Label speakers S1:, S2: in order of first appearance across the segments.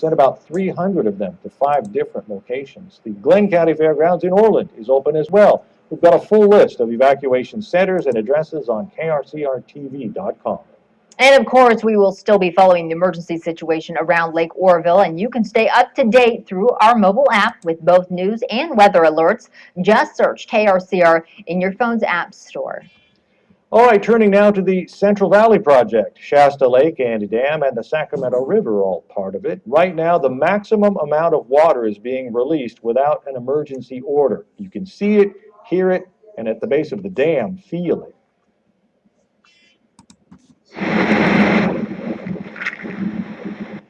S1: sent about 300 of them to 5 different locations. The Glenn County Fairgrounds in Orland is open as well. We've got a full list of evacuation centers and addresses on krcrtv.com.
S2: And of course, we will still be following the emergency situation around Lake Oroville, and you can stay up to date through our mobile app with both news and weather alerts. Just search KRCR in your phone's app store.
S1: All right, turning now to the Central Valley Project. Shasta Lake and Dam and the Sacramento River are all part of it. Right now, the maximum amount of water is being released without an emergency order. You can see it, hear it, and at the base of the dam, feel it.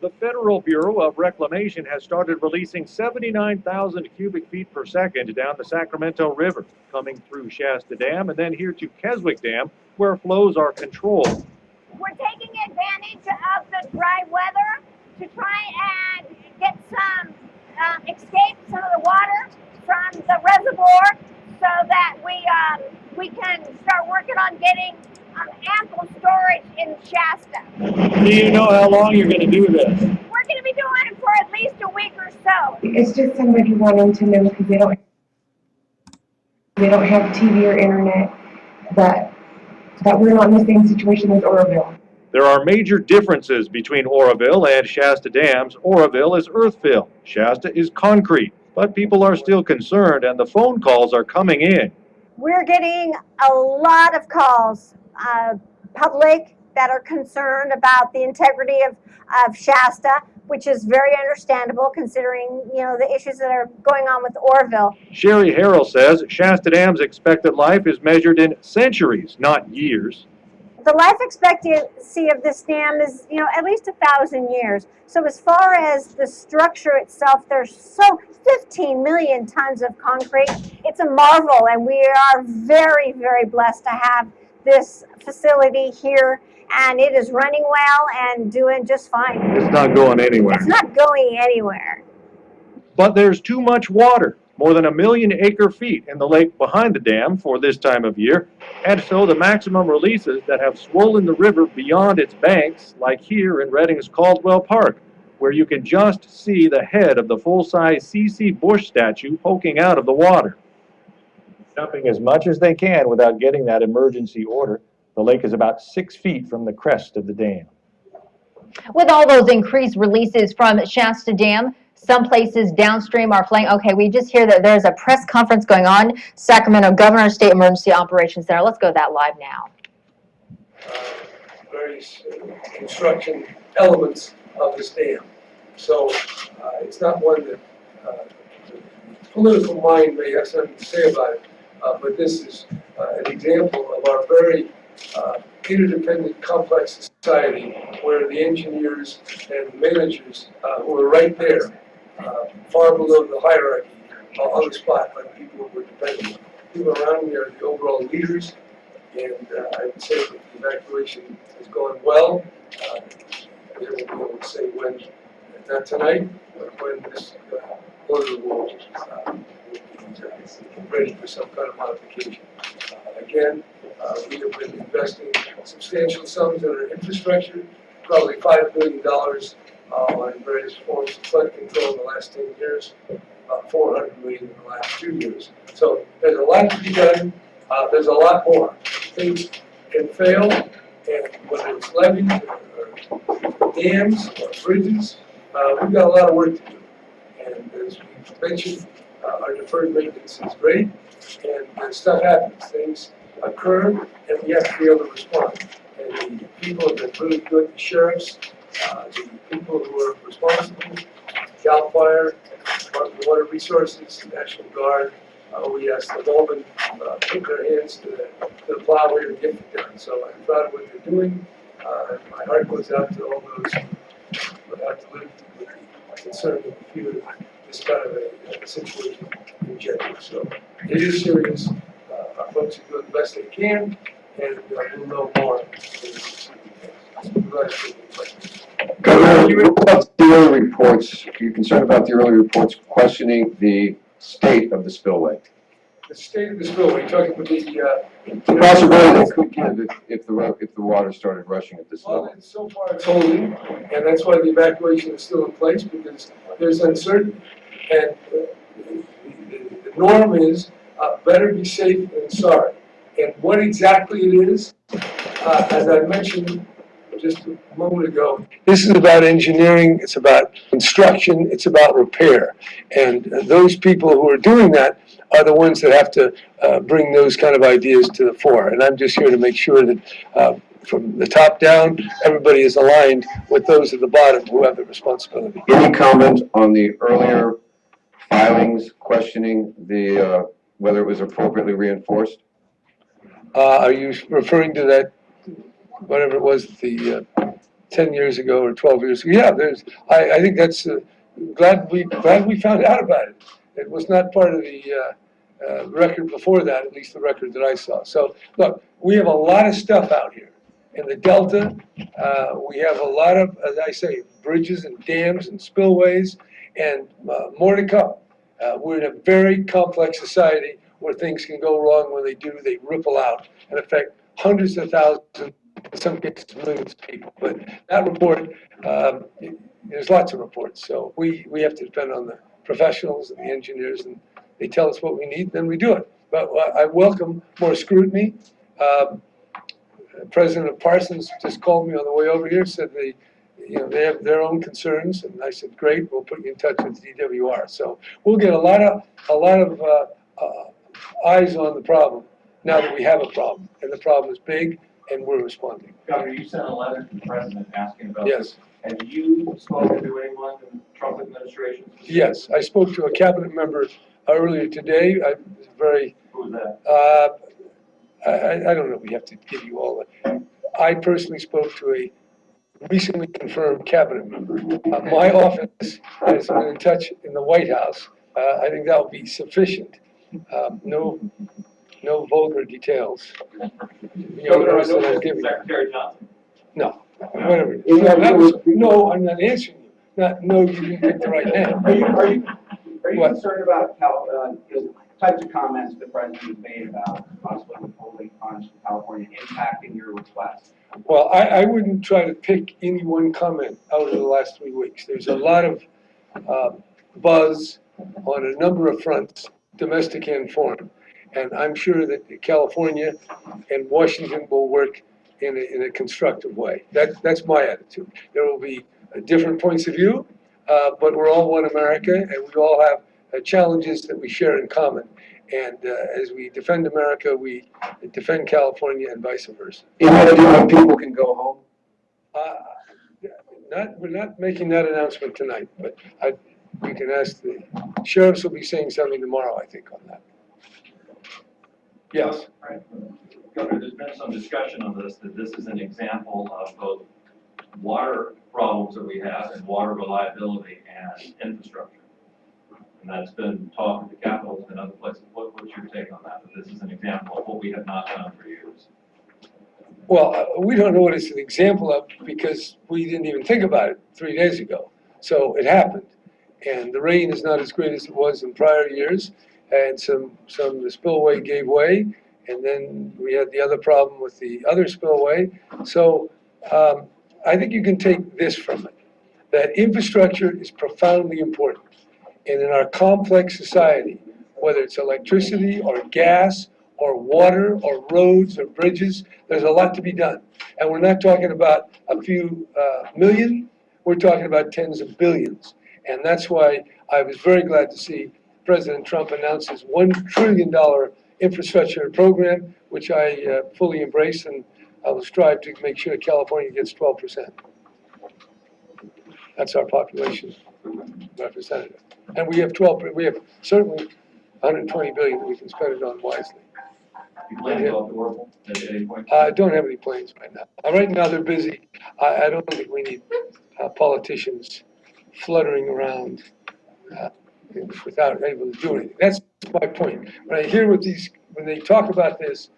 S1: The Federal Bureau of Reclamation has started releasing 79,000 cubic feet per second down the Sacramento River, coming through Shasta Dam and then here to Keswick Dam, where flows are controlled.
S3: We're taking advantage of the dry weather to try and get some, escape some of the water from the reservoir so that we can start working on getting ample storage in Shasta.
S1: Do you know how long you're going to do this?
S3: We're going to be doing it for at least a week or so.
S4: It's just somebody wanting to know because they don't have TV or internet that we're not in the same situation as Oroville.
S1: There are major differences between Oroville and Shasta dams. Oroville is earth-fill. Shasta is concrete. But people are still concerned and the phone calls are coming in.
S5: We're getting a lot of calls, public that are concerned about the integrity of Shasta, which is very understandable considering, the issues that are going on with Oroville.
S1: Sherry Harrell says Shasta Dam's expected life is measured in centuries, not years.
S5: The life expectancy of this dam is, at least 1,000 years. So as far as the structure itself, there's 15 million tons of concrete. It's a marvel, and we are very, very blessed to have this facility here, and it is running well and doing just fine.
S1: It's not going anywhere.
S5: It's not going anywhere.
S1: But there's too much water, more than 1 million acre-feet in the lake behind the dam for this time of year, and so the maximum releases that have swollen the river beyond its banks, like here in Redding's Caldwell Park, where you can just see the head of the full-size C.C. Bush statue poking out of the water. Dumping as much as they can without getting that emergency order. The lake is about 6 feet from the crest of the dam.
S2: With all those increased releases from Shasta Dam, some places downstream are flooding. Okay, we just hear that there's a press conference going on. Sacramento Governor State Emergency Operations Center. Let's go to that live now.
S6: Various construction elements of this dam. So it's not one that the political mind may have something to say about it, but this is an example of our very interdependent, complex society where the engineers and managers who are right there, far below the hierarchy, on the spot, like people who were dependent. People around me are the overall leaders, and I would say that the evacuation has gone well. We will be able to say when, not tonight, but when this order will be ready for some kind of modification. Again, we have been investing substantial sums in our infrastructure, probably $5 billion on various forms of flood control in the last 10 years, about $400 million in the last 2 years. So there's a lot to be done. There's a lot more. Things can fail, and whether it's levees or dams or bridges, we've got a lot of work to do. And as we mentioned, our deferred maintenance is great, and stuff happens. Things occur, and we have to be able to respond. And the people have been really good, the sheriffs, the people who are responsible, CAL FIRE, Department of Water Resources, National Guard, OES, they've all been put their hands to the plow here to get it done. So I'm proud of what they're doing. My heart goes out to all those who have to live with the concern of the fear of this kind of a situation in general. So it is serious. Our folks are doing the best they can, and we'll know more.
S7: Governor, about the early reports, you're concerned about the early reports questioning the state of the spillway.
S6: the state of the spillway, talking about
S7: The possibility that could give if the water started rushing at this
S6: well,
S7: level.
S6: so far it's holding, and that's why the evacuation is still in place, because there's uncertainty. And the norm is, better be safe than sorry. And what exactly it is, as I mentioned just a moment ago, this is about engineering, it's about construction, it's about repair. And those people who are doing that are the ones that have to bring those kind of ideas to the fore. And I'm just here to make sure that from the top down, everybody is aligned with those at the bottom who have the responsibility.
S7: Any comment on the earlier filings questioning the, whether it was appropriately reinforced?
S6: Are you referring to that, whatever it was, the 10 years ago or 12 years ago? Yeah, I think that's, glad we found out about it. It was not part of the record before that, at least the record that I saw. So, look, we have a lot of stuff out here. In the Delta, we have a lot of, as I say, bridges and dams and spillways, and more to come. We're in a very complex society where things can go wrong. When they do, they ripple out and affect hundreds of thousands, in some cases millions of people. But that report, there's lots of reports, so we have to depend on the professionals and the engineers, and they tell us what we need, then we do it. But I welcome more scrutiny. President Parsons just called me on the way over here, said they have their own concerns, and I said, great, we'll put you in touch with DWR. So we'll get a lot of eyes on the problem now that we have a problem, and the problem is big, and we're responding.
S1: Governor, you sent a letter to the president asking about
S6: Yes.
S1: this. Have you spoken to anyone in the Trump administration?
S6: Yes, I spoke to a cabinet member earlier today. I was very,
S1: Who was that?
S6: I don't know, we have to give you all the, I personally spoke to a recently confirmed cabinet member. My office has been in touch in the White House. I think that will be sufficient. No vulgar details. Beyond those that I've given you.
S1: Secretary Johnson.
S6: No, whatever. No, I'm not answering you. No, you didn't pick the right name.
S8: Are you
S6: What?
S8: concerned about the types of comments the president has made about possibly withholding funds from California impacting your request?
S6: Well, I wouldn't try to pick any one comment out of the last 3 weeks. There's a lot of buzz on a number of fronts, domestic and foreign. And I'm sure that California and Washington will work in a constructive way. That's my attitude. There will be different points of view, but we're all one America, and we all have challenges that we share in common. And as we defend America, we defend California and vice versa.
S7: Any idea when people can go home?
S6: We're not making that announcement tonight, but we can ask the sheriffs will be saying something tomorrow, I think, on that. Yes.
S1: Right. Governor, there's been some discussion on this, that this is an example of both water problems that we have and water reliability and infrastructure. And that's been talked at the Capitol and other places. What's your take on that? That this is an example of what we have not done for years?
S6: Well, we don't know what it's an example of because we didn't even think about it 3 days ago. So it happened. And the rain is not as great as it was in prior years. And the spillway gave way. And then we had the other problem with the other spillway. So I think you can take this from it, that infrastructure is profoundly important. And in our complex society, whether it's electricity or gas or water or roads or bridges, there's a lot to be done. And we're not talking about a few million, we're talking about tens of billions. And that's why I was very glad to see President Trump announce his $1 trillion infrastructure program, which I fully embrace, and I will strive to make sure California gets 12%. That's our population representative. And we have certainly 120 billion that we can spend it on wisely.
S1: You plan to go up to Oroville at any point?
S6: I don't have any plans right now. Right now, they're busy. I don't think we need politicians fluttering around without able to do anything. That's my point. When I hear when they talk about this,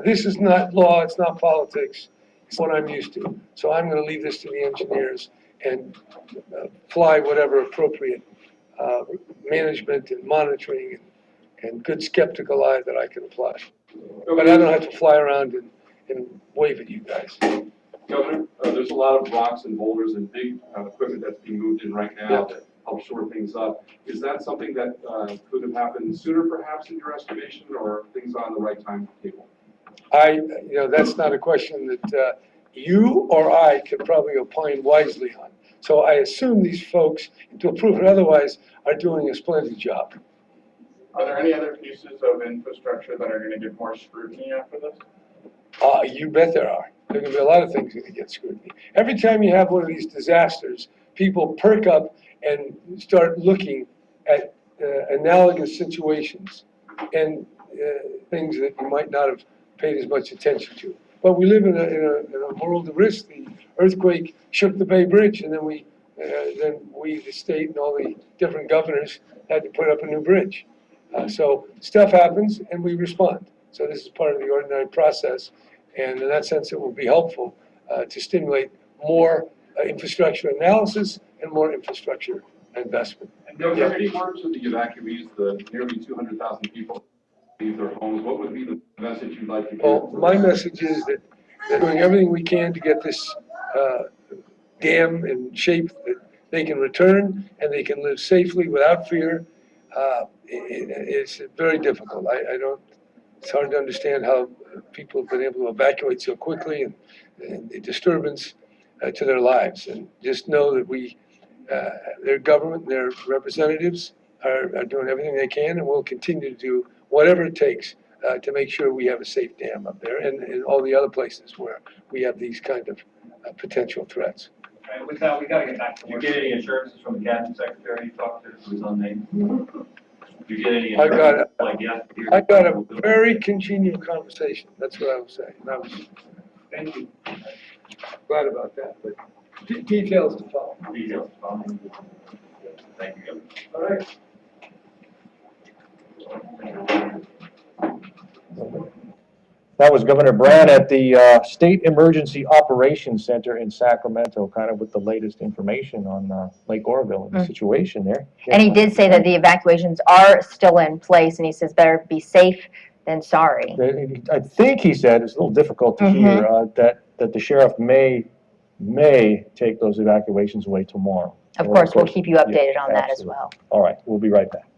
S6: this is not law, it's not politics, it's what I'm used to. So I'm going to leave this to the engineers and apply whatever appropriate management and monitoring and good skeptical eye that I can apply. But I don't have to fly around and wave at you guys.
S9: Governor, there's a lot of rocks and boulders and big equipment that's being moved in right now
S6: Yep.
S9: to help shore things up. Is that something that could have happened sooner perhaps in your estimation, or are things on the right timetable?
S6: That's not a question that you or I could probably opine wisely on. So I assume these folks, to prove it otherwise, are doing a splendid job.
S10: Are there any other pieces of infrastructure that are going to get more scrutiny after this?
S6: You bet there are. There are going to be a lot of things that get scrutiny. Every time you have one of these disasters, people perk up and start looking at analogous situations and things that you might not have paid as much attention to. But we live in a world of risk. The earthquake shook the Bay Bridge, and then we, the state and all the different governors had to put up a new bridge. So stuff happens, and we respond. So this is part of the ordinary process, and in that sense, it will be helpful to stimulate more infrastructure analysis and more infrastructure investment.
S9: And Governor, any word to the evacuees, the nearly 200,000 people leave their homes? What would be the message you'd like to give?
S6: Well, my message is that they're doing everything we can to get this dam in shape that they can return and they can live safely without fear. It's very difficult. It's hard to understand how people have been able to evacuate so quickly and the disturbance to their lives. And just know that their government, their representatives are doing everything they can and will continue to do whatever it takes to make sure we have a safe dam up there and in all the other places where we have these kind of potential threats.
S11: And with that, we gotta get back to work. Did you get any assurances from the cabinet secretary you talked to, who was unnamed? Did you get any
S6: I got
S11: assurances, like, yeah?
S6: I got a very congenial conversation, that's what I was saying. And I was
S11: Thank you.
S6: glad about that, but details to follow.
S11: Details. Thank you, Governor.
S6: All right.
S1: That was Governor Brand at the State Emergency Operations Center in Sacramento, kind of with the latest information on Lake Oroville and the situation there.
S2: And he did say that the evacuations are still in place, and he says better be safe than sorry.
S1: I think he said, it's a little difficult to hear, that the sheriff may take those evacuations away tomorrow.
S2: Of course, we'll keep you updated on that as
S1: absolutely.
S2: well.
S1: All right, we'll be right back.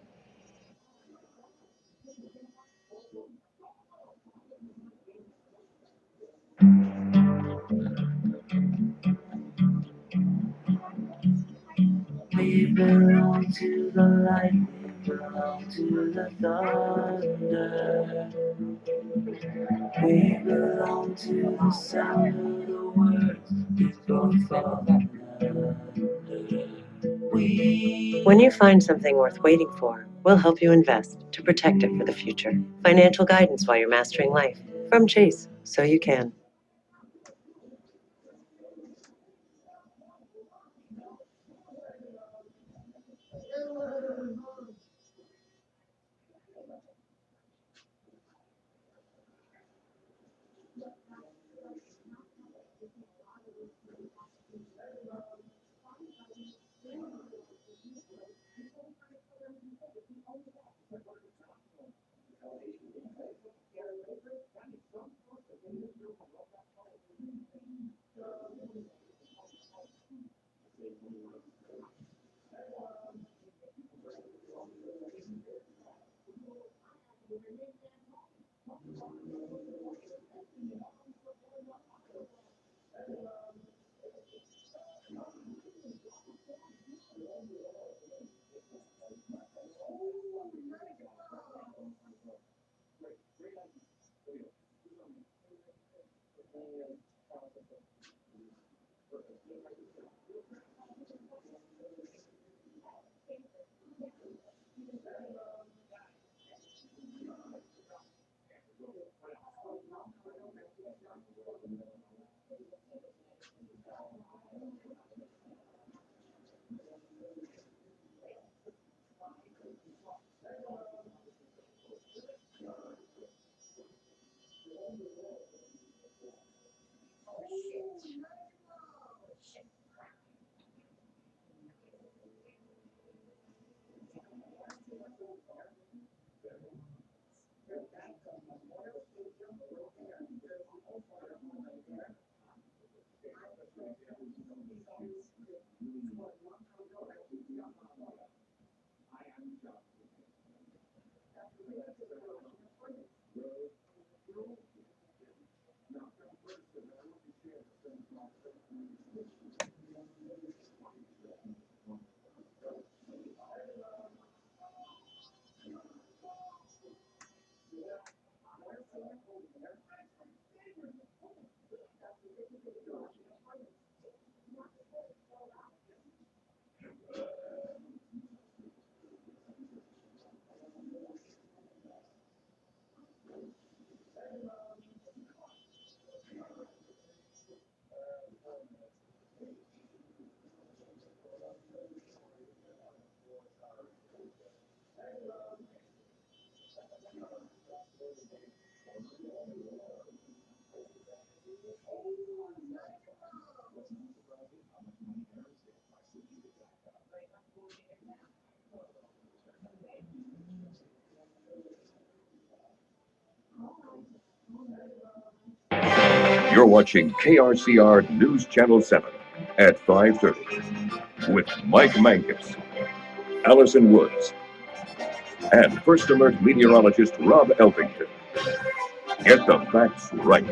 S12: We belong to the light, we belong to the thunder. We belong to the sound of the words we both fall under.
S13: When you find something worth waiting for, we'll help you invest to protect it for the future. Financial guidance while you're mastering life. From Chase, so you can.
S14: You're watching KRCR News Channel 7 at 5:30 with Mike Mankus, Allison Woods, and First Alert meteorologist Rob Elvington. Get the facts right.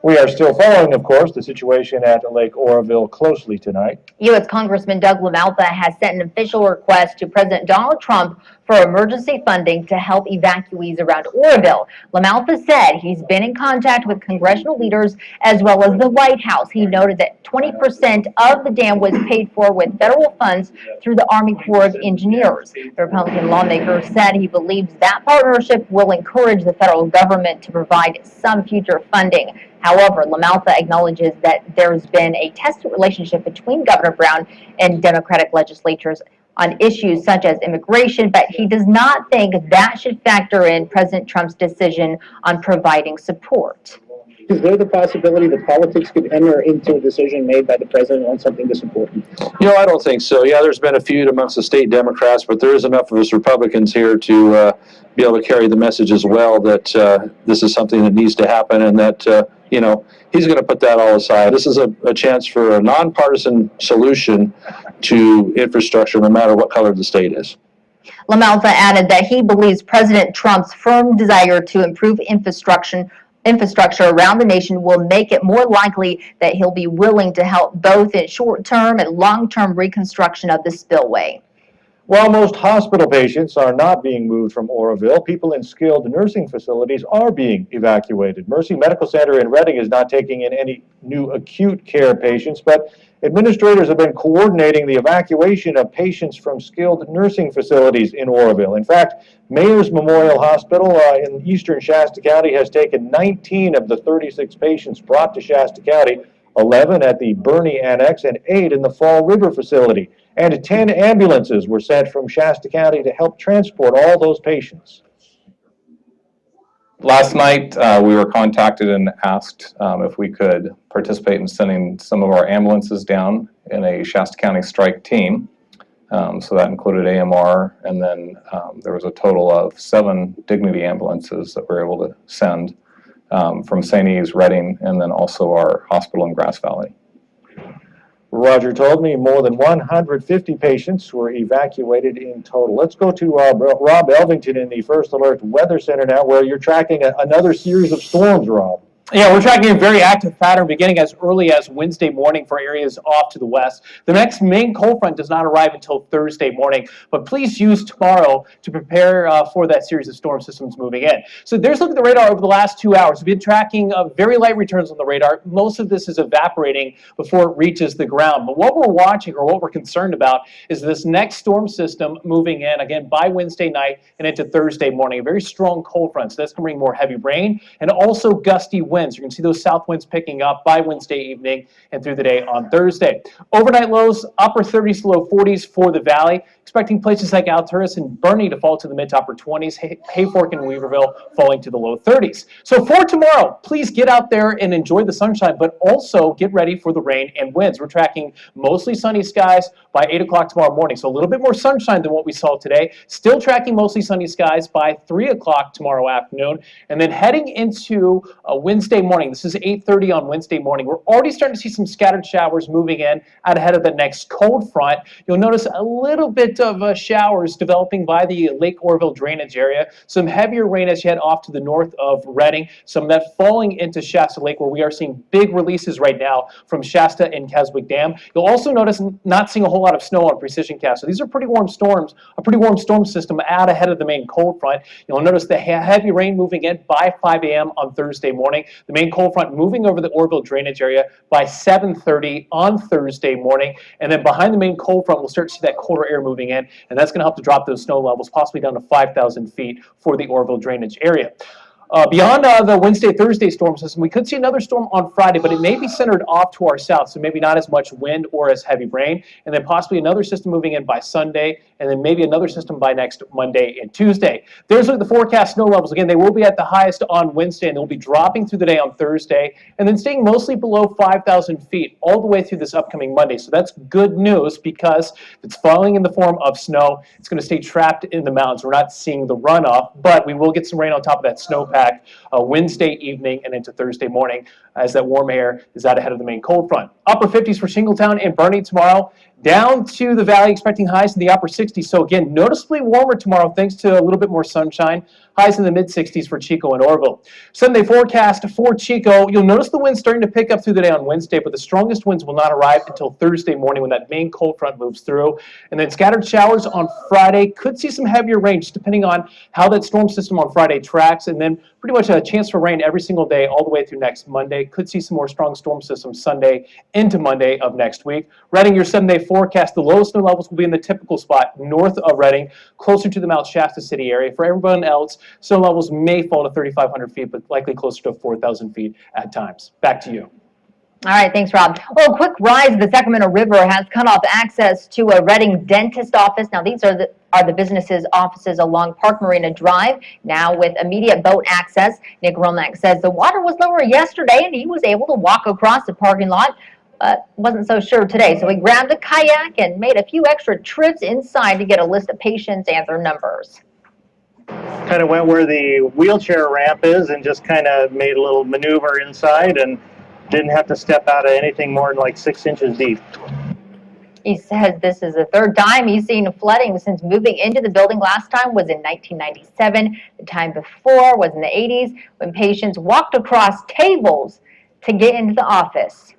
S1: We are still following, of course, the situation at Lake Oroville closely tonight.
S2: U.S. Congressman Doug LaMalfa has sent an official request to President Donald Trump for emergency funding to help evacuees around Oroville. LaMalfa said he's been in contact with congressional leaders as well as the White House. He noted that 20% of the dam was paid for with federal funds through the Army Corps of Engineers. The Republican lawmaker said he believes that partnership will encourage the federal government to provide some future funding. However, LaMalfa acknowledges that there's been a tested relationship between Governor Brown and Democratic legislatures on issues such as immigration, but he does not think that should factor in President Trump's decision on providing support.
S15: Is there the possibility that politics could enter into a decision made by the president on something to support him?
S16: I don't think so. Yeah, there's been a feud amongst the state Democrats, but there is enough of us Republicans here to be able to carry the message as well that this is something that needs to happen and that, he's going to put that all aside. This is a chance for a nonpartisan solution to infrastructure, no matter what color the state is.
S2: LaMalfa added that he believes President Trump's firm desire to improve infrastructure around the nation will make it more likely that he'll be willing to help both in short-term and long-term reconstruction of the spillway.
S1: While most hospital patients are not being moved from Oroville, people in skilled nursing facilities are being evacuated. Mercy Medical Center in Reading is not taking in any new acute care patients, but administrators have been coordinating the evacuation of patients from skilled nursing facilities in Oroville. In fact, Mayor's Memorial Hospital in eastern Shasta County has taken 19 of the 36 patients brought to Shasta County, 11 at the Bernie Annex and 8 in the Fall River facility. And 10 ambulances were sent from Shasta County to help transport all those patients.
S17: Last night, we were contacted and asked if we could participate in sending some of our ambulances down in a Shasta County strike team. So that included AMR, and then there was a total of 7 Dignity ambulances that we were able to send from St. E's, Reading, and then also our hospital in Grass Valley.
S1: Roger told me more than 150 patients were evacuated in total. Let's go to Rob Elvington in the First Alert Weather Center now, where you're tracking another series of storms, Rob.
S18: Yeah, we're tracking a very active pattern beginning as early as Wednesday morning for areas off to the west. The next main cold front does not arrive until Thursday morning, but please use tomorrow to prepare for that series of storm systems moving in. So there's a look at the radar over the last 2 hours. We've been tracking very light returns on the radar. Most of this is evaporating before it reaches the ground. But what we're watching, or what we're concerned about, is this next storm system moving in, again, by Wednesday night and into Thursday morning. A very strong cold front, so that's going to bring more heavy rain and also gusty winds. You can see those south winds picking up by Wednesday evening and through the day on Thursday. Overnight lows, upper 30s to low 40s for the valley. Expecting places like Alturas and Bernie to fall to the mid to upper 20s. Hayfork and Weaverville falling to the low 30s. So for tomorrow, please get out there and enjoy the sunshine, but also get ready for the rain and winds. We're tracking mostly sunny skies by 8 o'clock tomorrow morning. So a little bit more sunshine than what we saw today. Still tracking mostly sunny skies by 3 o'clock tomorrow afternoon. And then heading into Wednesday morning. This is 8:30 on Wednesday morning. We're already starting to see some scattered showers moving in out ahead of the next cold front. You'll notice a little bit of showers developing by the Lake Oroville drainage area. Some heavier rain as you head off to the north of Reading. Some of that falling into Shasta Lake, where we are seeing big releases right now from Shasta and Keswick Dam. You'll also notice not seeing a whole lot of snow on Precision Cast. So these are pretty warm storms, a pretty warm storm system out ahead of the main cold front. You'll notice the heavy rain moving in by 5 a.m. on Thursday morning. The main cold front moving over the Oroville drainage area by 7:30 on Thursday morning. And then behind the main cold front, we'll start to see that colder air moving in, and that's going to help to drop those snow levels possibly down to 5,000 feet for the Oroville drainage area. Beyond the Wednesday-Thursday storm system, we could see another storm on Friday, but it may be centered off to our south, so maybe not as much wind or as heavy rain, and then possibly another system moving in by Sunday, and then maybe another system by next Monday and Tuesday. There's the forecast snow levels. Again, they will be at the highest on Wednesday, and they'll be dropping through the day on Thursday, and then staying mostly below 5,000 feet all the way through this upcoming Monday. So that's good news because it's falling in the form of snow. It's going to stay trapped in the mountains. We're not seeing the runoff, but we will get some rain on top of that snowpack Wednesday evening and into Thursday morning as that warm air is out ahead of the main cold front. Upper 50s for Shingletown and Bernie tomorrow. Down to the valley, expecting highs in the upper 60s. So again, noticeably warmer tomorrow thanks to a little bit more sunshine. Highs in the mid 60s for Chico and Oroville. Sunday forecast for Chico. You'll notice the winds starting to pick up through the day on Wednesday, but the strongest winds will not arrive until Thursday morning when that main cold front moves through. And then scattered showers on Friday. Could see some heavier rain just depending on how that storm system on Friday tracks. And then pretty much a chance for rain every single day all the way through next Monday. Could see some more strong storm systems Sunday into Monday of next week. Reading your 7-day forecast, the lowest snow levels will be in the typical spot north of Reading, closer to the Mount Shasta City area. For everyone else, snow levels may fall to 3,500 feet, but likely closer to 4,000 feet at times. Back to you.
S2: All right, thanks, Rob. Well, a quick rise of the Sacramento River has cut off access to a Reading dentist office. Now, these are the businesses' offices along Park Marina Drive, now with immediate boat access. Nick Romack says the water was lower yesterday, and he was able to walk across the parking lot. Wasn't so sure today, so he grabbed a kayak and made a few extra trips inside to get a list of patients and their numbers.
S15: Kind of went where the wheelchair ramp is and just kind of made a little maneuver inside and didn't have to step out of anything more than like 6 inches deep.
S2: He says this is the third time he's seen flooding since moving into the building. Last time was in 1997. The time before was in the 80s when patients walked across tables to get into the office.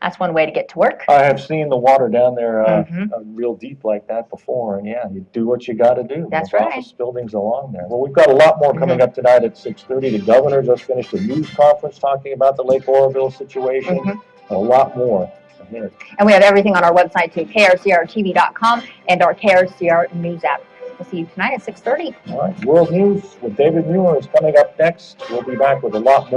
S2: That's one way to get to work.
S1: I have seen the water down there real deep like that before, and yeah, you do what you got to do.
S2: That's
S1: There's
S2: right.
S1: office buildings along there. Well, we've got a lot more coming up tonight at 6:30. The governor just finished a news conference talking about the Lake Oroville situation. A lot more ahead.
S2: And we have everything on our website too, krcrtv.com and our KRCR News app. We'll see you tonight at 6:30.
S1: All right, World News with David Muir is coming up next. We'll be back with a lot more.